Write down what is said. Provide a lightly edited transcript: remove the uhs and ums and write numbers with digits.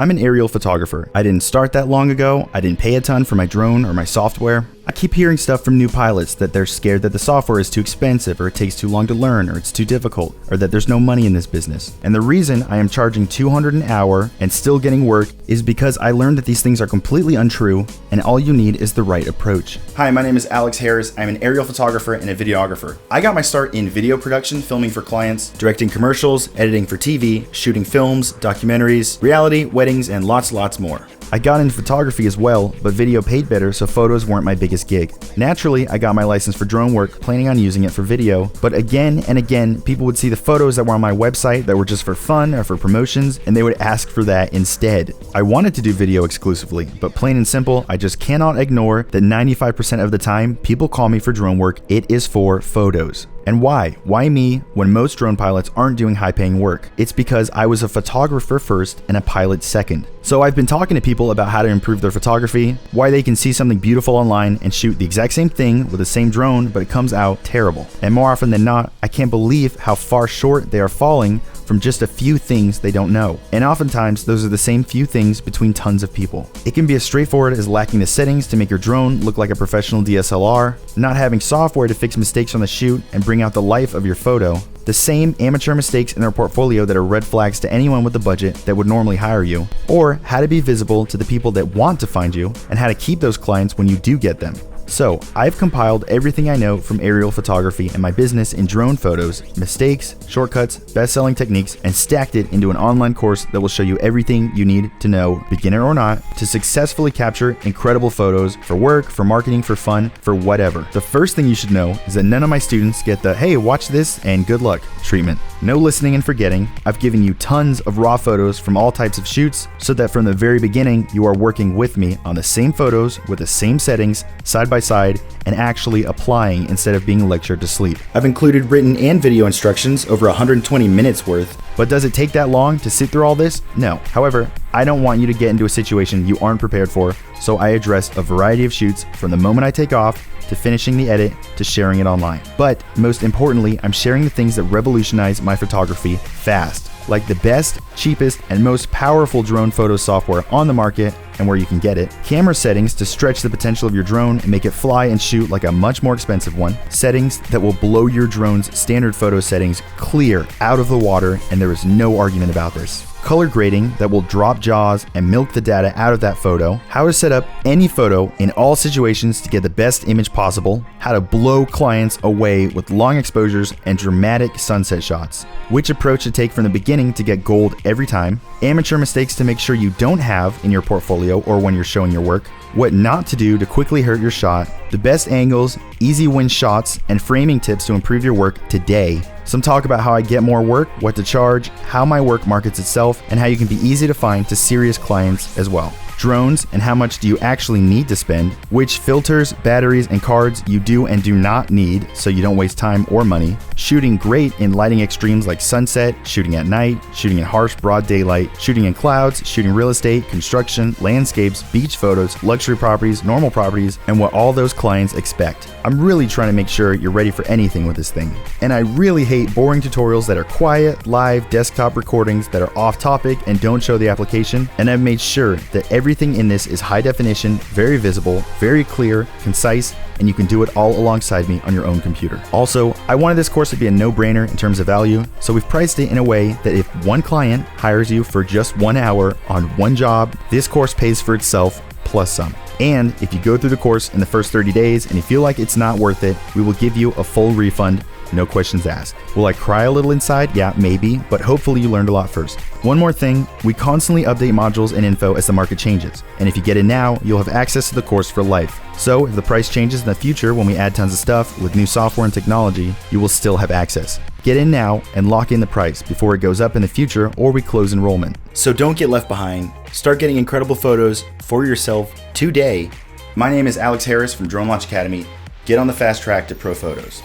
I'm an aerial photographer. I didn't start that long ago. I didn't pay a ton for my drone or my software. I keep hearing stuff from new pilots that they're scared that the software is too expensive, or it takes too long to learn, or it's too difficult, or that there's no money in this business. And the reason I am charging $200 an hour and still getting work is because I learned that these things are completely untrue, and all you need is the right approach. Hi, my name is Alex Harris. I'm an aerial photographer and a videographer. I got my start in video production, filming for clients, directing commercials, editing for TV, shooting films, documentaries, reality, weddings, and lots more. I got into photography as well, but video paid better, so photos weren't my biggest gig. Naturally, I got my license for drone work, planning on using it for video, but again and again, people would see the photos that were on my website that were just for fun or for promotions, and they would ask for that instead. I wanted to do video exclusively, but plain and simple, I just cannot ignore that 95% of the time, people call me for drone work, it is for photos. And why? Why me when most drone pilots aren't doing high-paying work? It's because I was a photographer first and a pilot second. So I've been talking to people about how to improve their photography, why they can see something beautiful online and shoot the exact same thing with the same drone, but it comes out terrible. And more often than not, I can't believe how far short they are falling from just a few things they don't know. And oftentimes, those are the same few things between tons of people. It can be as straightforward as lacking the settings to make your drone look like a professional DSLR, not having software to fix mistakes on the shoot and bring out the life of your photo, the same amateur mistakes in their portfolio that are red flags to anyone with a budget that would normally hire you, or how to be visible to the people that want to find you, and how to keep those clients when you do get them. So, I've compiled everything I know from aerial photography and my business in drone photos, mistakes, shortcuts, best-selling techniques, and stacked it into an online course that will show you everything you need to know, beginner or not, to successfully capture incredible photos for work, for marketing, for fun, for whatever. The first thing you should know is that none of my students get the, hey, watch this and good luck treatment. No listening and forgetting. I've given you tons of raw photos from all types of shoots so that from the very beginning, you are working with me on the same photos with the same settings, side by side, and actually applying instead of being lectured to sleep. I've included written and video instructions, over 120 minutes worth, but does it take that long to sit through all this? No. However, I don't want you to get into a situation you aren't prepared for, so I address a variety of shoots from the moment I take off to finishing the edit to sharing it online. But most importantly, I'm sharing the things that revolutionize my photography fast, like the best, cheapest, and most powerful drone photo software on the market and where you can get it, camera settings to stretch the potential of your drone and make it fly and shoot like a much more expensive one, settings that will blow your drone's standard photo settings clear out of the water, and there is no argument about this. Color grading that will drop jaws and milk the data out of that photo, how to set up any photo in all situations to get the best image possible, how to blow clients away with long exposures and dramatic sunset shots, which approach to take from the beginning to get gold every time, amateur mistakes to make sure you don't have in your portfolio or when you're showing your work, what not to do to quickly hurt your shot, the best angles, easy win shots, and framing tips to improve your work today. Some talk about how I get more work, what to charge, how my work markets itself, and how you can be easy to find to serious clients as well. Drones and how much do you actually need to spend, which filters, batteries, and cards you do and do not need so you don't waste time or money, shooting great in lighting extremes like sunset, shooting at night, shooting in harsh broad daylight, shooting in clouds, shooting real estate, construction, landscapes, beach photos, luxury properties, normal properties, and what all those clients expect. I'm really trying to make sure you're ready for anything with this thing. And I really hate boring tutorials that are quiet, live, desktop recordings that are off topic and don't show the application, and I've made sure that everything in this is high definition, very visible, very clear, concise, and you can do it all alongside me on your own computer. Also, I wanted this course to be a no-brainer in terms of value, so we've priced it in a way that if one client hires you for just 1 hour on one job, this course pays for itself plus some. And if you go through the course in the first 30 days and you feel like it's not worth it, we will give you a full refund, no questions asked. Will I cry a little inside? Yeah, maybe, but hopefully you learned a lot first. One more thing, we constantly update modules and info as the market changes. And if you get in now, you'll have access to the course for life. So if the price changes in the future when we add tons of stuff with new software and technology, you will still have access. Get in now and lock in the price before it goes up in the future or we close enrollment. So don't get left behind. Start getting incredible photos for yourself today. My name is Alex Harris from Drone Launch Academy. Get on the fast track to pro photos.